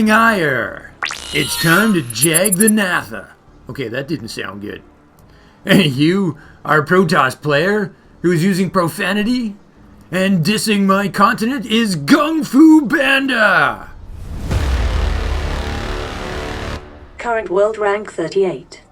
Rising ire! It's time to Jagannatha. Okay, that didn't sound good. Hey, you, our Protoss player, who's using profanity and dissing my continent is GunGFuBanDa! Current world rank 38.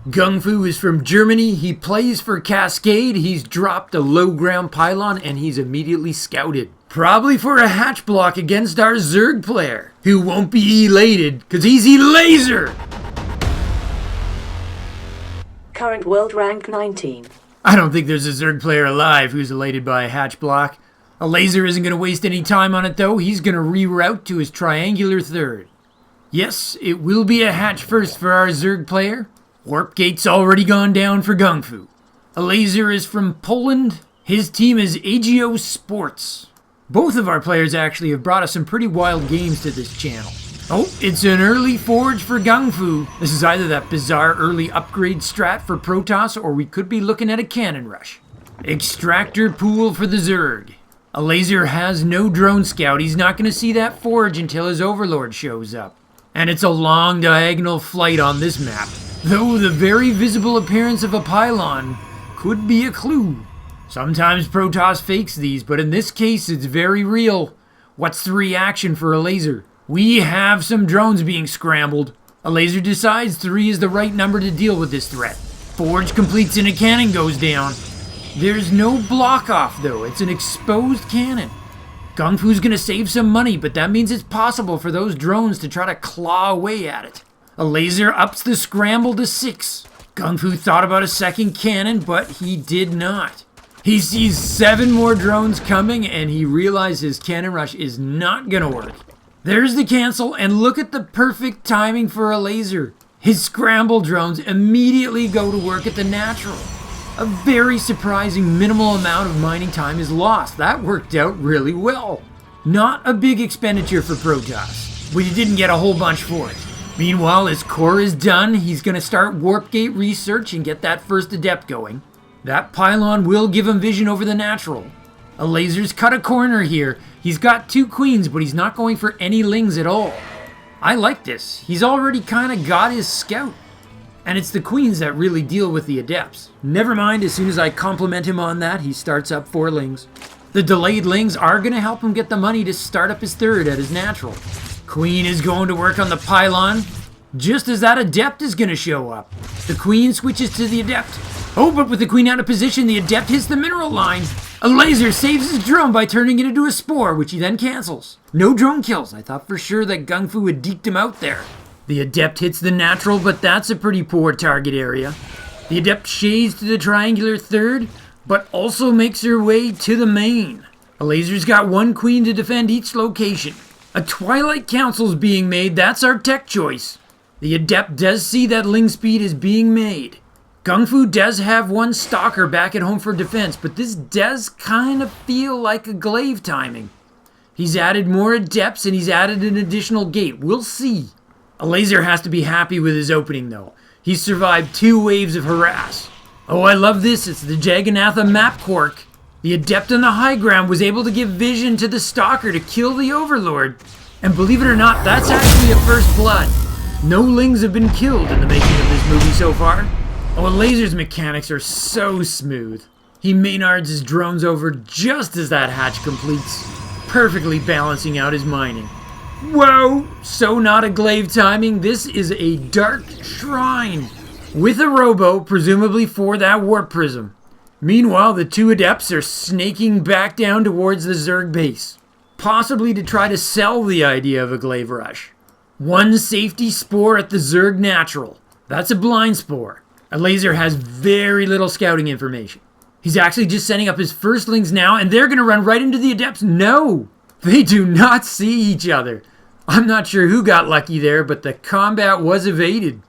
GunGfu is from Germany, he plays for Cascade, he's dropped a low ground pylon and he's immediately scouted. Probably for a hatch block against our Zerg player, who won't be elated because he's Elazer! Current world rank 19. I don't think there's a Zerg player alive who's elated by a hatch block. Elazer isn't going to waste any time on it though, he's going to reroute to his triangular third. Yes, it will be a hatch first for our Zerg player. Warp gate's already gone down for GunGfu. Elazer is from Poland. His team is AGO Sports. Both of our players actually have brought us some pretty wild games to this channel. Oh, it's an early forge for GunGfu. This is either that bizarre early upgrade strat for Protoss, or we could be looking at a cannon rush. Extractor pool for the Zerg. Elazer has no drone scout. He's not going to see that forge until his overlord shows up. And it's a long diagonal flight on this map. Though the very visible appearance of a pylon could be a clue. Sometimes Protoss fakes these, but in this case it's very real. What's the reaction for Elazer? We have some drones being scrambled. Elazer decides 3 is the right number to deal with this threat. Forge completes and a cannon goes down. There's no block off though, it's an exposed cannon. GunGFu's gonna save some money, but that means it's possible for those drones to try to claw away at it. Elazer ups the scramble to 6. GunGfu thought about a second cannon, but he did not. He sees 7 more drones coming, and he realizes his cannon rush is not gonna work. There's the cancel, and look at the perfect timing for Elazer. His scramble drones immediately go to work at the natural. A very surprising minimal amount of mining time is lost. That worked out really well. Not a big expenditure for Protoss, but he didn't get a whole bunch for it. Meanwhile, his core is done. He's going to start warp gate research and get that first adept going. That pylon will give him vision over the natural. Elazer's cut a corner here. He's got 2 queens, but he's not going for any lings at all. I like this. He's already kind of got his scout. And it's the queens that really deal with the adepts. Never mind, as soon as I compliment him on that, he starts up 4 lings. The delayed lings are going to help him get the money to start up his third at his natural. Queen is going to work on the pylon, just as that adept is going to show up. The queen switches to the adept. Oh, but with the queen out of position, the adept hits the mineral line. Elazer saves his drone by turning it into a spore, which he then cancels. No drone kills. I thought for sure that GunGfu had deked him out there. The adept hits the natural, but that's a pretty poor target area. The adept shades to the triangular third, but also makes her way to the main. Elazer's got 1 queen to defend each location. A Twilight Council's being made, that's our tech choice. The adept does see that ling speed is being made. GunGfu does have 1 stalker back at home for defense, but this does kind of feel like a glaive timing. He's added more adepts and he's added an additional gate. We'll see. Elazer has to be happy with his opening though. He's survived 2 waves of harass. Oh, I love this. It's the Jagannatha map quirk. The adept on the high ground was able to give vision to the stalker to kill the overlord. And believe it or not, that's actually a first blood. No lings have been killed in the making of this movie so far. Oh, Elazer's mechanics are so smooth. He Maynards his drones over just as that hatch completes, perfectly balancing out his mining. Whoa! So not a glaive timing, this is a dark shrine with a robo, presumably for that warp prism. Meanwhile, the 2 adepts are snaking back down towards the Zerg base, possibly to try to sell the idea of a glaive rush. 1 safety spore at the Zerg natural. That's a blind spore. Elazer has very little scouting information. He's actually just setting up his firstlings now, and they're going to run right into the adepts. No! They do not see each other. I'm not sure who got lucky there, but the combat was evaded.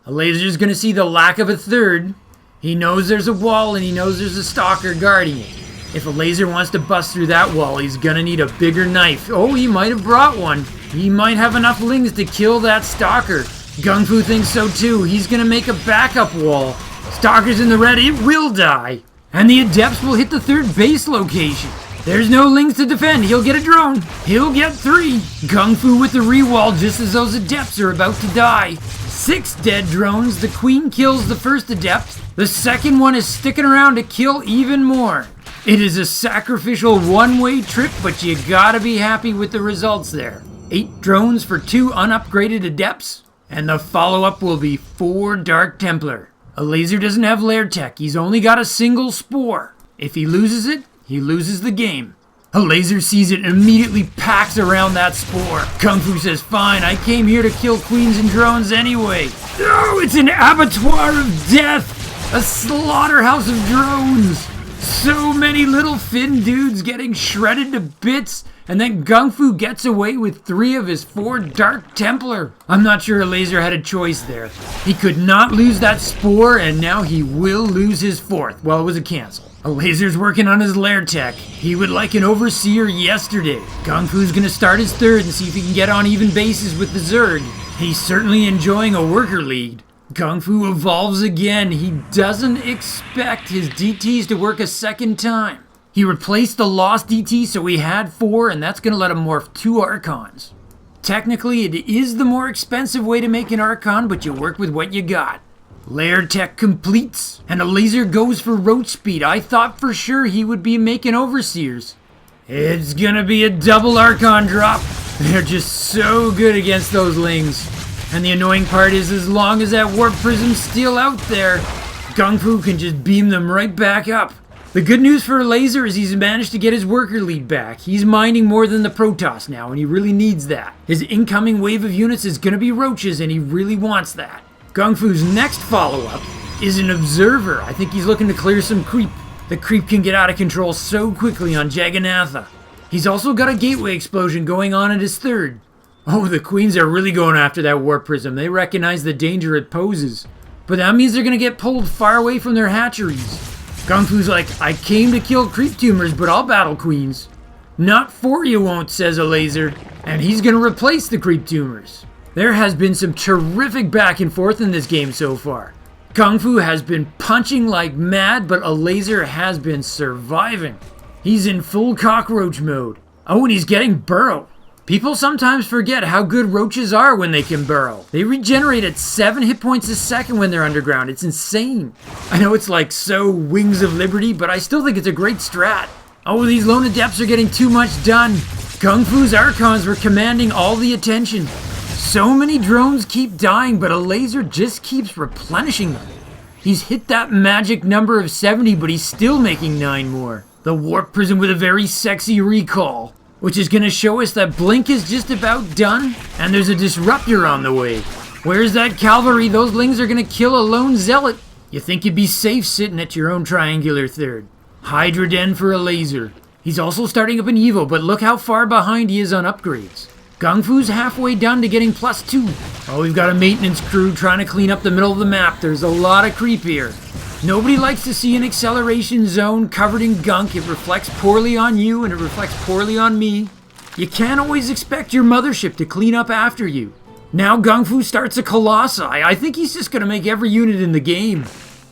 Elazer's going to see the lack of a third. He knows there's a wall, and he knows there's a stalker guarding it. If Elazer wants to bust through that wall, he's going to need a bigger knife. Oh, he might have brought one. He might have enough lings to kill that stalker. GunGfu thinks so too. He's going to make a backup wall. Stalker's in the red. It will die. And the adepts will hit the 3rd base location. There's no lings to defend. He'll get a drone. He'll get 3. GunGfu with the rewall just as those adepts are about to die. 6 dead drones. The queen kills the first adept. The second one is sticking around to kill even more. It is a sacrificial one-way trip, but you gotta be happy with the results there. 8 drones for 2 unupgraded adepts. And the follow-up will be 4 Dark Templar. Elazer doesn't have lair tech. He's only got a single spore. If he loses it, he loses the game. Elazer sees it and immediately packs around that spore. GunGfu says, fine, I came here to kill queens and drones anyway. No, it's an abattoir of death! A slaughterhouse of drones! So many little Finn dudes getting shredded to bits, and then GunGfu gets away with 3 of his 4 Dark Templar. I'm not sure Elazer had a choice there. He could not lose that spore, and now he will lose his 4th. Well, it was a cancel. Elazer's working on his lair tech. He would like an overseer yesterday. GunGfu's gonna start his 3rd and see if he can get on even bases with the Zerg. He's certainly enjoying a worker lead. GunGfu evolves again. He doesn't expect his DTs to work a second time. He replaced the lost DT, so he had 4, and that's gonna let him morph 2 Archons. Technically, it is the more expensive way to make an Archon, but you work with what you got. Lair tech completes, and Elazer goes for roach speed. I thought for sure he would be making overseers. It's gonna be a double Archon drop. They're just so good against those lings. And the annoying part is, as long as that warp prism's still out there, GunGfu can just beam them right back up. The good news for Elazer is he's managed to get his worker lead back. He's mining more than the Protoss now, and he really needs that. His incoming wave of units is gonna be roaches, and he really wants that. GunGfu's next follow-up is an observer. I think he's looking to clear some creep. The creep can get out of control so quickly on Jagannatha. He's also got a gateway explosion going on at his 3rd. Oh, the queens are really going after that warp prism. They recognize the danger it poses. But that means they're gonna get pulled far away from their hatcheries. GunGfu's like, I came to kill creep tumors, but I'll battle queens. Not for you won't, says Elazer. And he's gonna replace the creep tumors. There has been some terrific back and forth in this game so far. GunGfu has been punching like mad, but Elazer has been surviving. He's in full cockroach mode. Oh, and he's getting burrow. People sometimes forget how good roaches are when they can burrow. They regenerate at 7 hit points a second when they're underground. It's insane. I know it's like so Wings of Liberty, but I still think it's a great strat. Oh, these lone adepts are getting too much done. GunGfu's Archons were commanding all the attention. So many drones keep dying, but Elazer just keeps replenishing them. He's hit that magic number of 70, but he's still making 9 more. The warp prism with a very sexy recall, which is going to show us that Blink is just about done, and there's a disruptor on the way. Where's that cavalry? Those lings are going to kill a lone zealot. You think you'd be safe sitting at your own triangular 3rd. Hydra Den for Elazer. He's also starting up an Evo, but look how far behind he is on upgrades. GunGfu's halfway done to getting +2. Oh, we've got a maintenance crew trying to clean up the middle of the map. There's a lot of creep here. Nobody likes to see an acceleration zone covered in gunk. It reflects poorly on you and it reflects poorly on me. You can't always expect your mothership to clean up after you. Now GunGfu starts a Colossi. I think he's just going to make every unit in the game.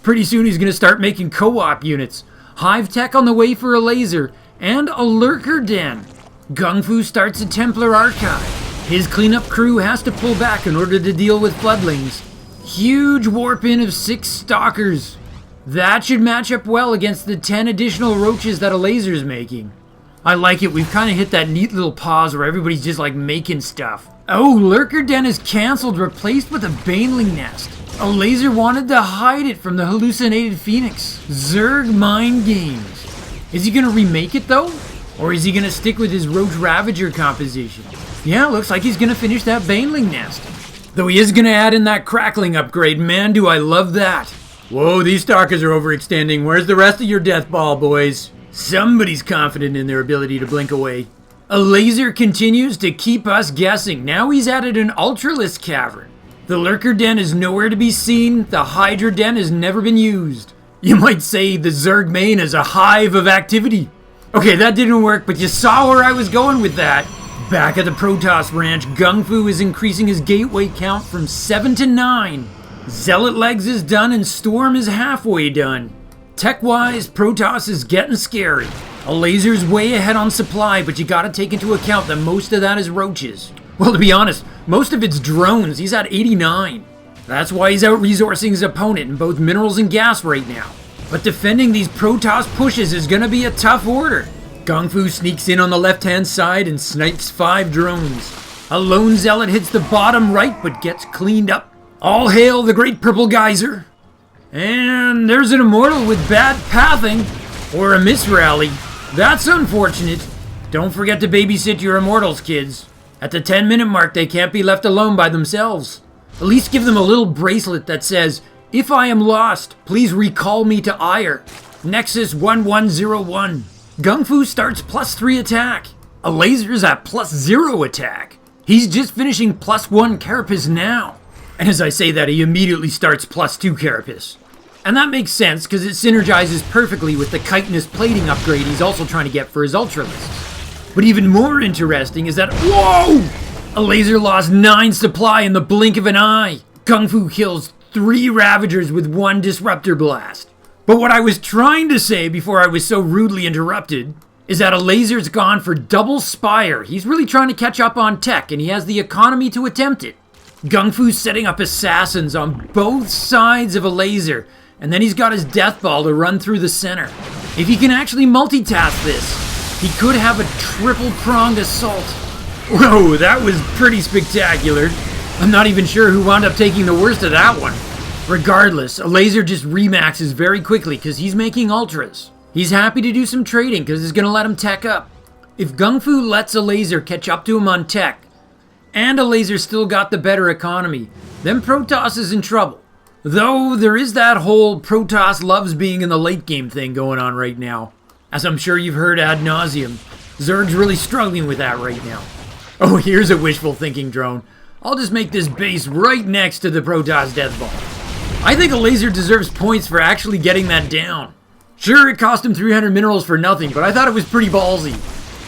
Pretty soon he's going to start making co-op units. Hive tech on the way for Elazer and a lurker den. GunGfu starts a Templar archive. His cleanup crew has to pull back in order to deal with floodlings. Huge warp in of 6 stalkers. That should match up well against the 10 additional roaches that Elazer's making. I like it. We've kind of hit that neat little pause where everybody's just like making stuff. Oh, Lurker Den is cancelled, replaced with a Baneling Nest. Elazer wanted to hide it from the hallucinated Phoenix. Zerg mind games. Is he going to remake it though? Or is he going to stick with his Roach Ravager composition? Yeah, looks like he's going to finish that Baneling Nest. Though he is going to add in that Crackling upgrade. Man, do I love that. Whoa, these Stalkers are overextending. Where's the rest of your death ball, boys? Somebody's confident in their ability to blink away. Elazer continues to keep us guessing. Now he's added an Ultralisk Cavern. The Lurker Den is nowhere to be seen. The Hydra Den has never been used. You might say the Zerg main is a hive of activity. Okay, that didn't work, but you saw where I was going with that. Back at the Protoss ranch, GunGfu is increasing his gateway count from 7 to 9. Zealot Legs is done and Storm is halfway done. Tech-wise, Protoss is getting scary. Elazer's way ahead on supply, but you gotta take into account that most of that is roaches. Well, to be honest, most of it's drones. He's at 89. That's why he's out-resourcing his opponent in both minerals and gas right now. But defending these Protoss pushes is gonna be a tough order. GunGFu sneaks in on the left-hand side and snipes 5 drones. A lone zealot hits the bottom right, but gets cleaned up. All hail the great purple geyser. And there's an immortal with bad pathing, or a misrally. That's unfortunate. Don't forget to babysit your immortals, kids. At the 10-minute mark, they can't be left alone by themselves. At least give them a little bracelet that says, "If I am lost, please recall me to Ire. Nexus 1101. GunGFu starts +3 attack. Elazer's at +0 attack. He's just finishing +1 carapace now. And as I say that, he immediately starts +2 carapace. And that makes sense because it synergizes perfectly with the chitinous plating upgrade he's also trying to get for his ultralisks. But even more interesting is that, whoa! Elazer lost 9 supply in the blink of an eye. GunGFu kills 3 Ravagers with 1 Disruptor Blast. But what I was trying to say before I was so rudely interrupted is that Elazer's gone for double Spire. He's really trying to catch up on tech, and he has the economy to attempt it. GunGFu's setting up assassins on both sides of Elazer, and then he's got his death ball to run through the center. If he can actually multitask this, he could have a triple-pronged assault. Whoa, that was pretty spectacular. I'm not even sure who wound up taking the worst of that one. Regardless, Elazer just remaxes very quickly because he's making ultras. He's happy to do some trading because it's going to let him tech up. If GunGFu lets Elazer catch up to him on tech, and Elazer's still got the better economy, then Protoss is in trouble. Though there is that whole Protoss loves being in the late game thing going on right now. As I'm sure you've heard ad nauseum, Zerg's really struggling with that right now. Oh, here's a wishful thinking drone. I'll just make this base right next to the Protoss death ball. I think Elazer deserves points for actually getting that down. Sure, it cost him 300 minerals for nothing, but I thought it was pretty ballsy.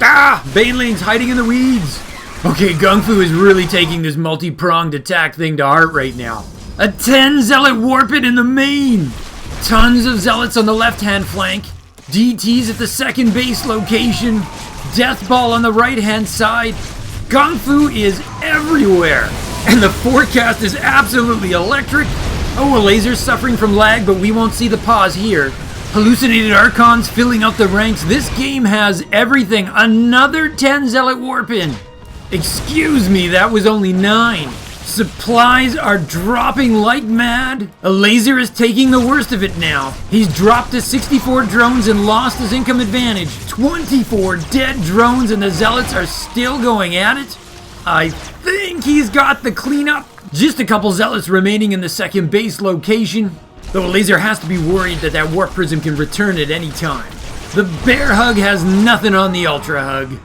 Ah! Baneling's hiding in the weeds! Okay, GunGFu is really taking this multi-pronged attack thing to heart right now. A 10 zealot warpit in the main! Tons of zealots on the left-hand flank. DTs at the second base location. Death ball on the right-hand side. GunGFu is everywhere! And the forecast is absolutely electric. Oh, Elazer's suffering from lag, but we won't see the pause here. Hallucinated Archons filling out the ranks. This game has everything. Another 10 zealot warp-in. Excuse me, that was only 9. Supplies are dropping like mad. Elazer is taking the worst of it now. He's dropped to 64 drones and lost his income advantage. 24 dead drones and the zealots are still going at it. I think he's got the cleanup. Just a couple zealots remaining in the second base location. Though Elazer has to be worried that that warp prism can return at any time. The bear hug has nothing on the ultra hug.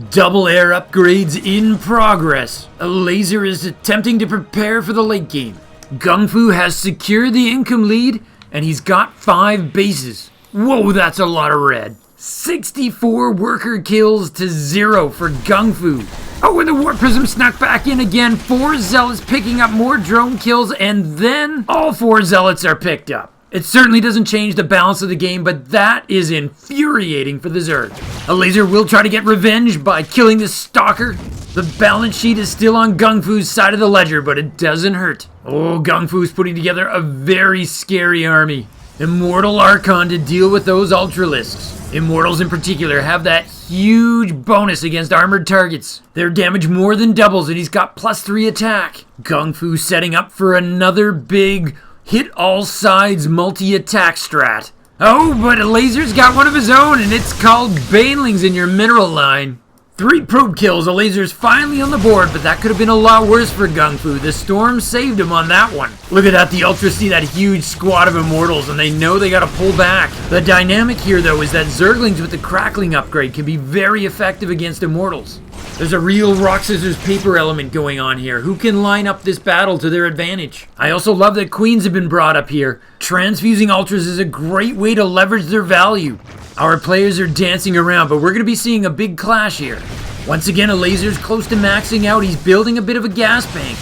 Double air upgrades in progress. Elazer is attempting to prepare for the late game. GunGFu has secured the income lead, and he's got 5 bases. Whoa, that's a lot of red. 64 worker kills to 0 for GunGFu. Oh, and the warp prism snuck back in again. 4 zealots picking up more drone kills, and then all 4 zealots are picked up. It certainly doesn't change the balance of the game, but that is infuriating for the Zerg. Elazer will try to get revenge by killing this stalker. The balance sheet is still on GunGFu's side of the ledger, but it doesn't hurt. Oh, GunGFu's putting together a very scary army. Immortal Archon to deal with those ultralisks. Immortals in particular have that huge bonus against armored targets. Their damage more than doubles, and he's got +3 attack. GunGFu setting up for another big hit all sides multi-attack strat. Oh, but Elazer's got one of his own, and it's called Banelings in your mineral line. 3 probe kills, Elazer's finally on the board, but that could have been a lot worse for GunGFu. The storm saved him on that one. Look at that, the Ultras see that huge squad of Immortals, and they know they gotta pull back. The dynamic here, though, is that Zerglings with the Crackling upgrade can be very effective against Immortals. There's a real rock, scissors, paper element going on here. Who can line up this battle to their advantage? I also love that Queens have been brought up here. Transfusing Ultras is a great way to leverage their value. Our players are dancing around, but we're going to be seeing a big clash here. Once again, Elazer's close to maxing out. He's building a bit of a gas bank.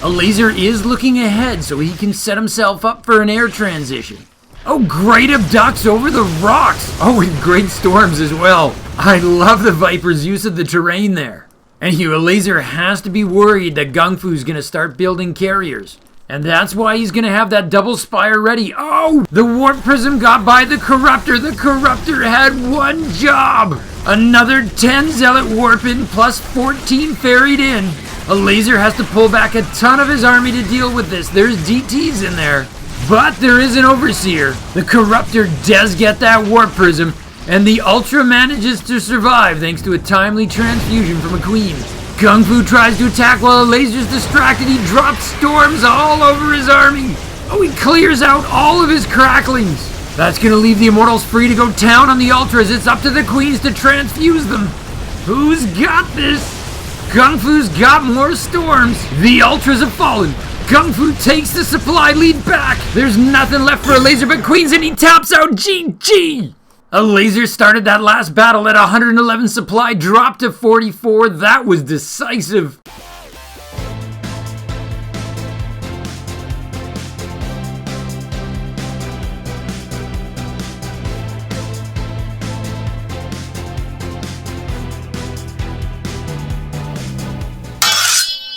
Elazer is looking ahead so he can set himself up for an air transition. Oh, great abducts over the rocks. Oh, and great storms as well. I love the Viper's use of the terrain there. And Elazer has to be worried that GunGFu's gonna start building carriers. And that's why he's gonna have that double spire ready. Oh, the warp prism got by the Corruptor. The Corruptor had one job. Another 10 zealot warp in plus 14 ferried in. Elazer has to pull back a ton of his army to deal with this. There's DTs in there. But there is an Overseer. The Corruptor does get that warp prism. And the Ultra manages to survive thanks to a timely transfusion from a Queen. GunGFu tries to attack while Elazer's distracted. He drops storms all over his army. Oh, he clears out all of his cracklings. That's gonna leave the Immortals free to go town on the Ultras. It's up to the Queens to transfuse them. Who's got this? GunGFu's got more storms. The Ultras have fallen. GunGFu takes the supply lead back. There's nothing left for Elazer but Queens, and he taps out GG. Elazer started that last battle at 111 supply, dropped to 44. That was decisive.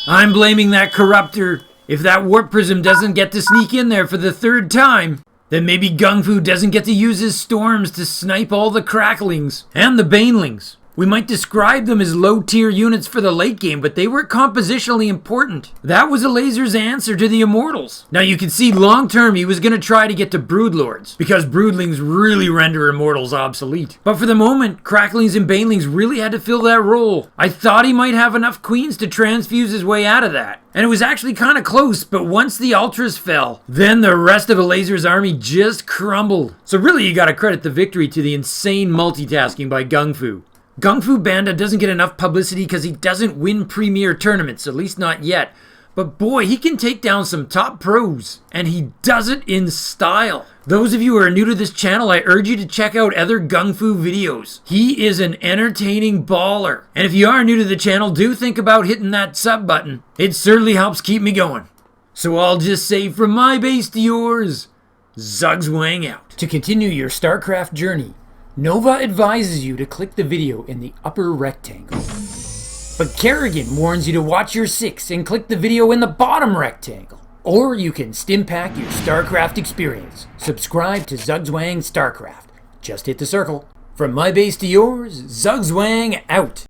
I'm blaming that Corruptor. If that warp prism doesn't get to sneak in there for the third time, then maybe GunGFu doesn't get to use his storms to snipe all the cracklings and the banelings. We might describe them as low-tier units for the late game, but they were compositionally important. That was Elazer's answer to the Immortals. Now you can see long-term he was going to try to get to Broodlords, because Broodlings really render Immortals obsolete. But for the moment, cracklings and banelings really had to fill that role. I thought he might have enough Queens to transfuse his way out of that. And it was actually kind of close, but once the Ultras fell, then the rest of Elazer's army just crumbled. So really you gotta credit the victory to the insane multitasking by GunGFu. GunGFuBanDa doesn't get enough publicity because he doesn't win premier tournaments, at least not yet. But boy, he can take down some top pros, and he does it in style. Those of you who are new to this channel, I urge you to check out other GunGFu videos. He is an entertaining baller. And if you are new to the channel, do think about hitting that sub button. It certainly helps keep me going. So I'll just say from my base to yours, Zugzwang out. To continue your Starcraft journey, Nova advises you to click the video in the upper rectangle. But Kerrigan warns you to watch your 6 and click the video in the bottom rectangle. Or you can stimpack your Starcraft experience. Subscribe to Zugzwang Starcraft. Just hit the circle. From my base to yours, Zugzwang out.